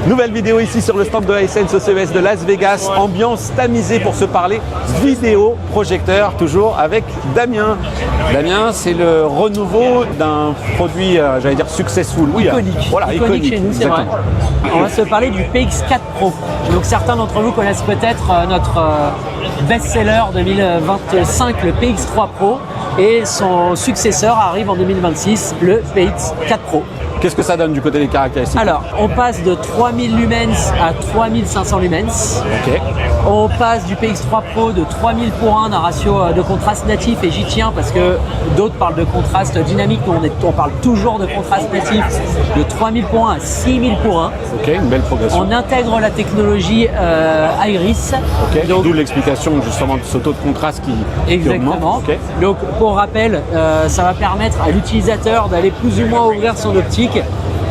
Nouvelle vidéo ici sur le stand de Hisense au CES de Las Vegas. Ambiance tamisée pour se parler vidéo projecteur, toujours avec Damien. Damien, c'est le renouveau d'un produit, j'allais dire successful. Oui, iconique. Voilà, iconique chez nous, c'est vrai. On va se parler du PX4 Pro. Donc certains d'entre vous connaissent peut-être notre best-seller 2025, le PX3 Pro. Et son successeur arrive en 2026, le PX4 Pro. Qu'est-ce que ça donne du côté des caractéristiques? Alors, on passe de 3000 lumens à 3500 lumens. Ok. On passe du PX3 Pro de 3000 pour 1 d'un ratio de contraste natif, et j'y tiens parce que d'autres parlent de contraste dynamique, mais on parle toujours de contraste natif, de 3000 pour 1 à 6000 pour 1. Ok, une belle progression. On intègre la technologie Iris. Ok, Donc, d'où l'explication justement de ce taux de contraste qui exactement. augmente. Okay. Donc pour rappel, ça va permettre à l'utilisateur d'aller plus ou moins ouvrir son optique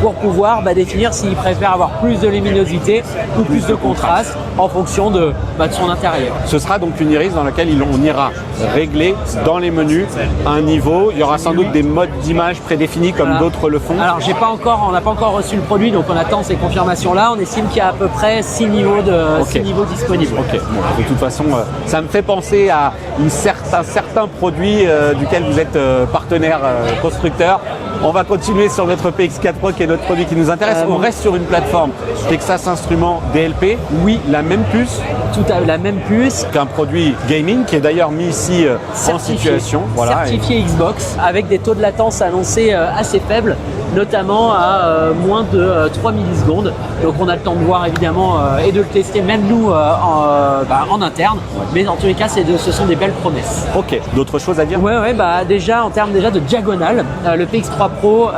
pour pouvoir définir s'il préfère avoir plus de luminosité ou plus de contraste en fonction de son intérieur. Ce sera donc une iris dans laquelle on ira régler dans les menus un niveau. Il y aura sans doute des modes d'image prédéfinis comme d'autres le font. Alors on n'a pas encore reçu le produit, donc on attend ces confirmations-là. On estime qu'il y a à peu près 6 niveaux, 6 niveaux disponibles. Ok, bon, de toute façon, ça me fait penser à un certain produit duquel vous êtes partenaire constructeur. On va continuer sur notre PX4 Pro qui est notre produit qui nous intéresse. On reste sur une plateforme Texas Instruments DLP. Oui, la même puce. Tout à la même puce. Qu'un produit gaming qui est d'ailleurs mis ici en situation. Voilà, certifié Xbox avec des taux de latence annoncés assez faibles, notamment à moins de 3 millisecondes. Donc on a le temps de voir évidemment et de le tester même nous en interne. Mais en tous les cas, ce sont des belles promesses. Ok, d'autres choses à dire? Ouais, déjà en termes de diagonale, le PX3 Pro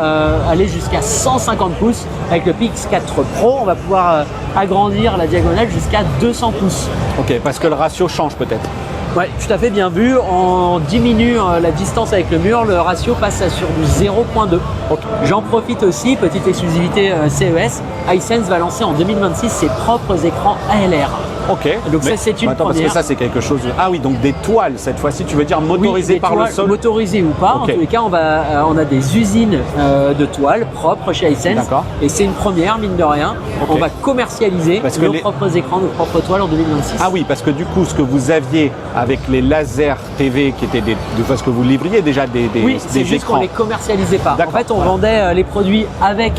allait jusqu'à 150 pouces. Avec le PX4 Pro, on va pouvoir agrandir la diagonale jusqu'à 200 pouces. Ok, parce que le ratio change peut-être. Ouais, tout à fait, bien vu. On diminue la distance avec le mur, le ratio passe sur du 0.2. Okay. J'en profite aussi, petite exclusivité CES, Hisense va lancer en 2026 ses propres écrans ALR. Ok. Donc ça c'est une première. Parce que ça c'est quelque chose. Ah oui, donc des toiles cette fois-ci. Tu veux dire motorisées par le sol? Motorisées ou pas. Okay. En tous les cas, on a des usines de toiles propres chez Hisense. Et c'est une première, mine de rien. Okay. On va commercialiser nos propres écrans, nos propres toiles en 2026. Ah oui, parce que du coup, ce que vous aviez avec les lasers TV qui étaient parce que vous livriez déjà des c'est juste écrans. qu'on les commercialisait pas. En fait, on vendait les produits avec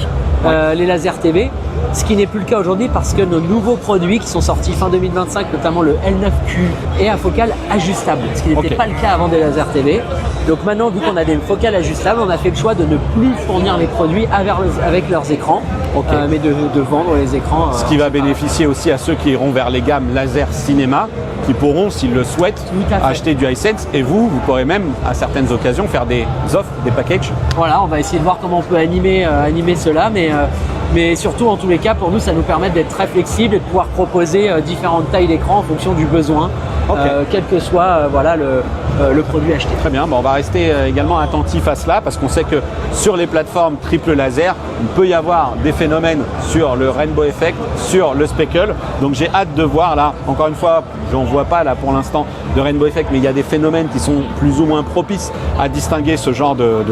les lasers TV. Ce qui n'est plus le cas aujourd'hui parce que nos nouveaux produits qui sont sortis fin 2025, notamment le L9Q, est à focale ajustable, ce qui n'était pas le cas avant des lasers TV. Donc maintenant, vu qu'on a des focales ajustables, on a fait le choix de ne plus fournir les produits avec leurs écrans, mais de vendre les écrans. Ce qui va bénéficier aussi à ceux qui iront vers les gammes laser cinéma, qui pourront, s'ils le souhaitent, acheter du Hisense. Et vous pourrez même, à certaines occasions, faire des offres, des packages. Voilà, on va essayer de voir comment on peut animer cela, mais surtout, en tous les cas, pour nous, ça nous permet d'être très flexible et de pouvoir proposer différentes tailles d'écran en fonction du besoin, quel que soit le produit acheté. Très bien, on va rester également attentif à cela parce qu'on sait que sur les plateformes triple laser, il peut y avoir des phénomènes sur le Rainbow Effect, sur le Speckle. Donc j'ai hâte de voir là, encore une fois, j'en vois pas là pour l'instant de Rainbow Effect, mais il y a des phénomènes qui sont plus ou moins propices à distinguer ce genre de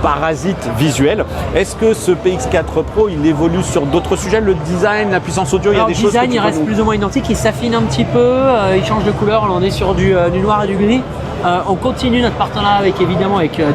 parasites visuels. Est-ce que ce PX4 Pro, il évolue sur d'autres sujets, le design, la puissance audio, il y a des choses. Le design, il reste plus ou moins identique, il s'affine un petit peu, il change de couleur, on est sur du noir et du gris. On continue notre partenariat avec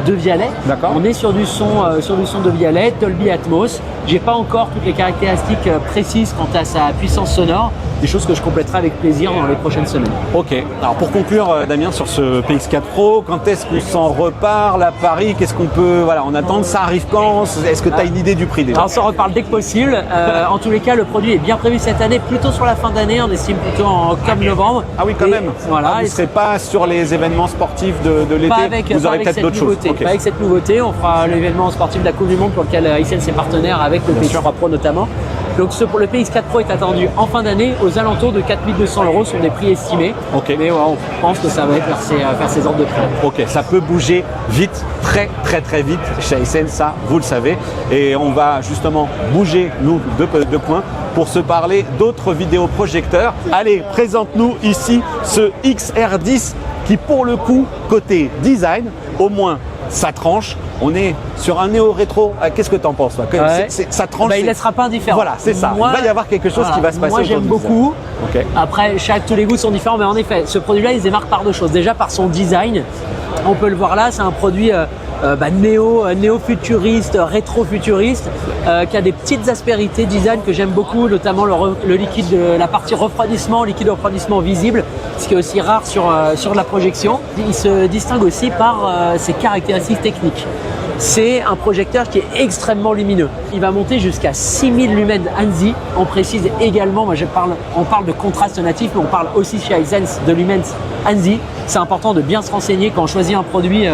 Devialet. On est sur du son Devialet, Dolby Atmos. J'ai pas encore toutes les caractéristiques précises quant à sa puissance sonore. Des choses que je compléterai avec plaisir dans les prochaines semaines. Ok. Alors pour conclure, Damien, sur ce PX4 Pro, quand est-ce qu'on s'en reparle à Paris? Qu'est-ce qu'on peut, on attend? Ça arrive quand? Est-ce que tu as une idée du prix déjà? Alors, on s'en reparle dès que possible. En tous les cas, le produit est bien prévu cette année, plutôt sur la fin d'année. On estime plutôt en octobre-novembre. Ah oui, quand même. Voilà. Vous ne serez pas sur les événements sportifs de l'été? Vous aurez peut-être d'autres choses. Pas avec cette nouveauté. On fera l'événement sportif de la Coupe du Monde pour lequel Hisense est partenaire avec le PX3 Pro notamment. Donc pour le PX4 Pro est attendu en fin d'année aux alentours de 4200 € sur des prix estimés. Mais on pense que ça va être vers ces ordres de prix. Ok, ça peut bouger vite, très vite chez Hisense, ça vous le savez. Et on va justement bouger nous de points pour se parler d'autres vidéoprojecteurs. Allez, présente-nous ici ce XR10 qui pour le coup, côté design, au moins ça tranche. on est sur un néo-rétro. Qu'est-ce que tu en penses toi? Ça tranche. Il ne laissera pas indifférent. Voilà, c'est ça. Il va y avoir quelque chose qui va se passer. Moi, j'aime beaucoup. Okay. Après, tous les goûts sont différents, mais en effet, ce produit-là, il se démarque par deux choses. Déjà, par son design. On peut le voir là, c'est un produit néo-futuriste, rétro-futuriste, qui a des petites aspérités design que j'aime beaucoup, notamment le liquide, la partie liquide refroidissement visible, ce qui est aussi rare sur la projection. Il se distingue aussi par ses caractéristiques techniques. C'est un projecteur qui est extrêmement lumineux. Il va monter jusqu'à 6000 lumens ANSI. On précise également, on parle de contraste natif, mais on parle aussi chez Hisense de lumens ANSI. C'est important de bien se renseigner quand on choisit un produit,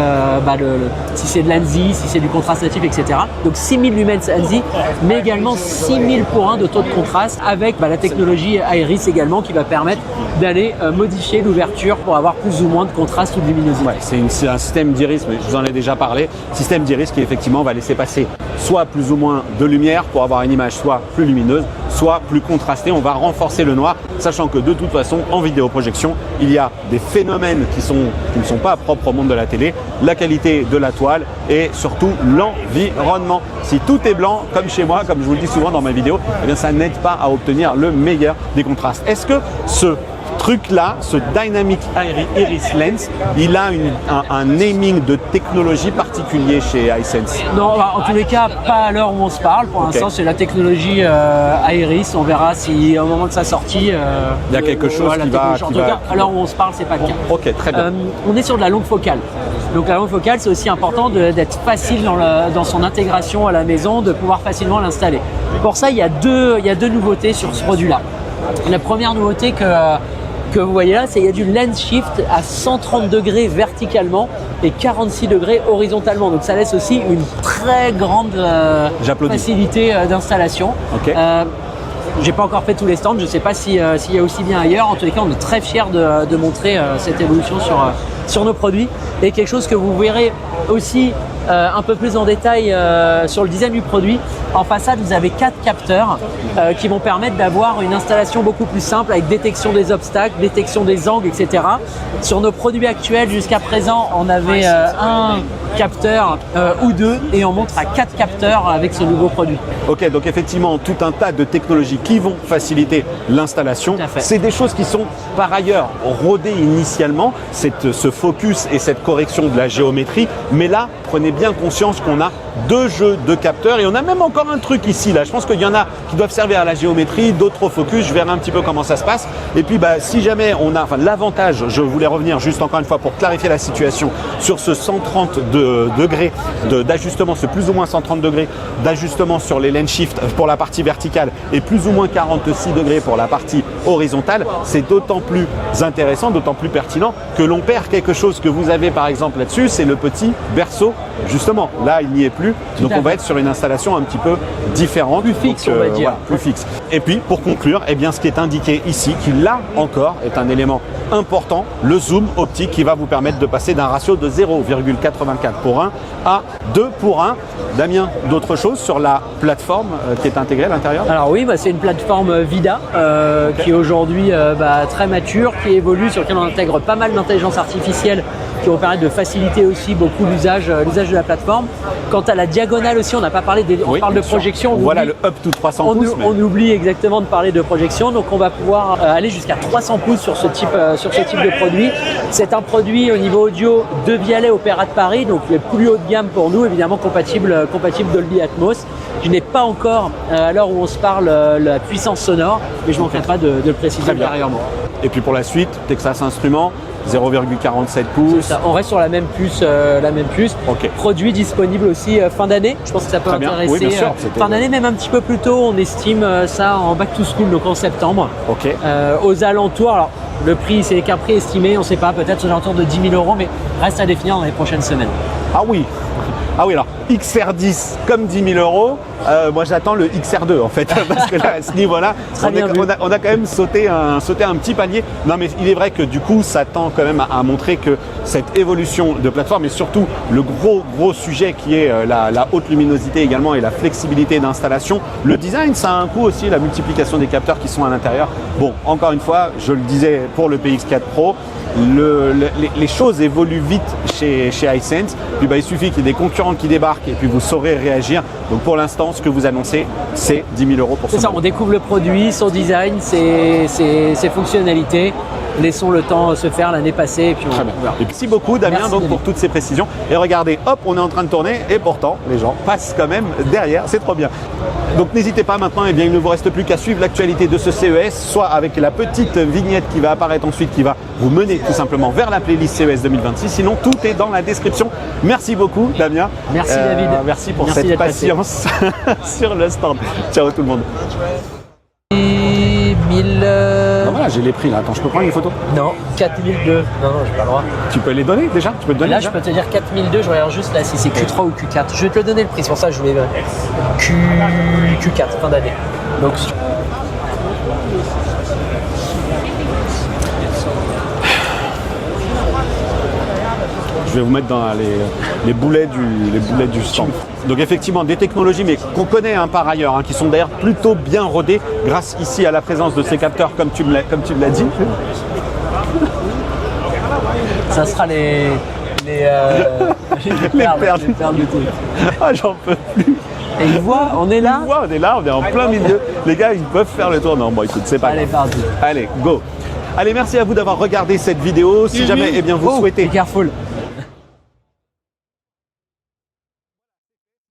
si c'est de l'ANSI, si c'est du contraste natif, etc. Donc 6000 lumens ANSI, mais également 6000 pour 1 de taux de contraste avec la technologie Iris également qui va permettre d'aller modifier l'ouverture pour avoir plus ou moins de contraste ou de luminosité. Ouais, c'est un système d'Iris, mais je vous en ai déjà parlé. Système d'Iris qui effectivement va laisser passer soit plus ou moins de lumière pour avoir une image soit plus lumineuse, soit plus contrastée. On va renforcer le noir, sachant que de toute façon, en vidéoprojection, il y a des phénomènes qui ne sont pas propres au monde de la télé, la qualité de la toile et surtout l'environnement. Si tout est blanc, comme chez moi, comme je vous le dis souvent dans mes vidéos, eh bien ça n'aide pas à obtenir le meilleur des contrastes. Est-ce que ce truc-là, ce Dynamic Iris Lens, il a un naming de technologie particulier chez Hisense? Non, en tous les cas, pas à l'heure où on se parle. Pour l'instant, c'est la technologie Iris. On verra si au moment de sa sortie, il y a quelque chose qui va... En tout cas, à l'heure où on se parle, c'est pas le cas. Ok, très bien. On est sur de la longue focale. Donc la longue focale, c'est aussi important d'être facile dans son intégration à la maison, de pouvoir facilement l'installer. Pour ça, il y a deux nouveautés sur ce produit-là. La première nouveauté que vous voyez là, c'est qu'il y a du lens shift à 130 degrés verticalement et 46 degrés horizontalement. Donc ça laisse aussi une très grande facilité d'installation. Okay. J'ai pas encore fait tous les stands, je ne sais pas s'il y a aussi bien ailleurs. En tous les cas, on est très fiers de montrer cette évolution sur nos produits. Et quelque chose que vous verrez aussi un peu plus en détail sur le design du produit. En façade, vous avez 4 capteurs qui vont permettre d'avoir une installation beaucoup plus simple avec détection des obstacles, détection des angles, etc. Sur nos produits actuels, jusqu'à présent, on avait un capteur ou deux et on monte à 4 capteurs avec ce nouveau produit. Ok, donc effectivement, tout un tas de technologies qui vont faciliter l'installation. C'est des choses qui sont par ailleurs rodées initialement, ce focus et cette correction de la géométrie. Mais là, prenez bien conscience qu'on a 2 jeux de capteurs et on a même encore un truc ici là. Je pense qu'il y en a qui doivent servir à la géométrie, d'autres au focus. Je verrai un petit peu comment ça se passe. Et puis si jamais on a, l'avantage, je voulais revenir juste encore une fois pour clarifier la situation sur ce 130 degrés d'ajustement, ce plus ou moins 130 degrés d'ajustement sur les lens shift pour la partie verticale et plus ou moins 46 degrés pour la partie horizontale. C'est d'autant plus intéressant, d'autant plus pertinent que l'on perd quelque chose que vous avez par exemple là-dessus, c'est le petit berceau. Justement, là il n'y est plus. Donc on va être sur une installation un petit peu différente. Plus fixe, on va dire. Voilà, plus fixe. Et puis pour conclure, eh bien, ce qui est indiqué ici, qui là encore est un élément important, le zoom optique qui va vous permettre de passer d'un ratio de 0,84 pour 1 à 2 pour 1. Damien, d'autres choses sur la plateforme qui est intégrée à l'intérieur? Alors oui, c'est une plateforme VIDAA qui est aujourd'hui très mature, qui évolue, sur laquelle on intègre pas mal d'intelligence artificielle qui vont permettre de faciliter aussi beaucoup l'usage de la plateforme. Quant à la diagonale aussi, on n'a pas parlé on parle de projection. Voilà le up to 300 pouces. On oublie exactement de parler de projection, donc on va pouvoir aller jusqu'à 300 pouces sur ce type de produit. C'est un produit au niveau audio de Vialet Opéra de Paris, donc le plus haut de gamme pour nous, évidemment compatible Dolby Atmos. Je n'ai pas encore, à l'heure où on se parle, la puissance sonore, mais je ne manquerai pas de le préciser ultérieurement. Et puis pour la suite, Texas Instruments, 0,47 pouces. Ça, on reste sur la même puce. Okay. Produit disponible aussi fin d'année. Je pense que ça peut intéresser. Oui, bien sûr, fin d'année, même un petit peu plus tôt. On estime ça en back to school, donc en septembre. Okay. Aux alentours. Alors, le prix, c'est qu'un prix estimé. On ne sait pas, peut-être aux alentours de 10 000 €, mais reste à définir dans les prochaines semaines. Ah oui, alors XR10 comme 10 000 €. Moi j'attends le XR2 en fait, parce que là à ce niveau-là, on a quand même sauté un petit palier. Non mais il est vrai que du coup ça tend quand même à montrer que cette évolution de plateforme et surtout le gros sujet qui est la haute luminosité également et la flexibilité d'installation. Le design ça a un coût aussi, la multiplication des capteurs qui sont à l'intérieur. Bon, encore une fois, je le disais pour le PX4 Pro, les choses évoluent vite chez Hisense. Puis il suffit qu'il y ait des concurrents qui débarquent et puis vous saurez réagir. Donc pour l'instant, ce que vous annoncez, c'est 10 000 € pour C'est ça, on découvre le produit, son design, ses fonctionnalités. Laissons le temps se faire l'année passée et puis on verra. Merci beaucoup Damien donc, pour toutes ces précisions. Et regardez, hop, on est en train de tourner et pourtant les gens passent quand même derrière, c'est trop bien. Donc n'hésitez pas maintenant, eh bien, il ne vous reste plus qu'à suivre l'actualité de ce CES, soit avec la petite vignette qui va apparaître ensuite, qui va vous mener tout simplement vers la playlist CES 2026. Sinon, tout est dans la description. Merci beaucoup Damien. Merci David. Merci pour cette patience sur le stand. Ciao tout le monde. 1000... Ben voilà, j'ai les prix là. Attends, je peux prendre une photo? Non, 4002. Non, j'ai pas le droit. Tu peux les donner déjà? Tu peux te donner là, déjà? je peux te dire 4002. Je regarde juste là si c'est Q3 ou Q4. Je vais te le donner le prix, c'est pour ça que je voulais Q4, fin d'année. Donc, je vais vous mettre dans les boulets du stand. Donc effectivement des technologies mais qu'on connaît par ailleurs, qui sont d'ailleurs plutôt bien rodées grâce ici à la présence de ces capteurs comme tu me l'as dit. Ça sera les perles du tout. Ah j'en peux plus. Et ils voient, on est là. On est en plein milieu. Les gars ils peuvent faire le tour. Non bon écoute c'est pas grave. Allez parti. Allez go. Allez merci à vous d'avoir regardé cette vidéo. Si jamais vous souhaitez. Be careful.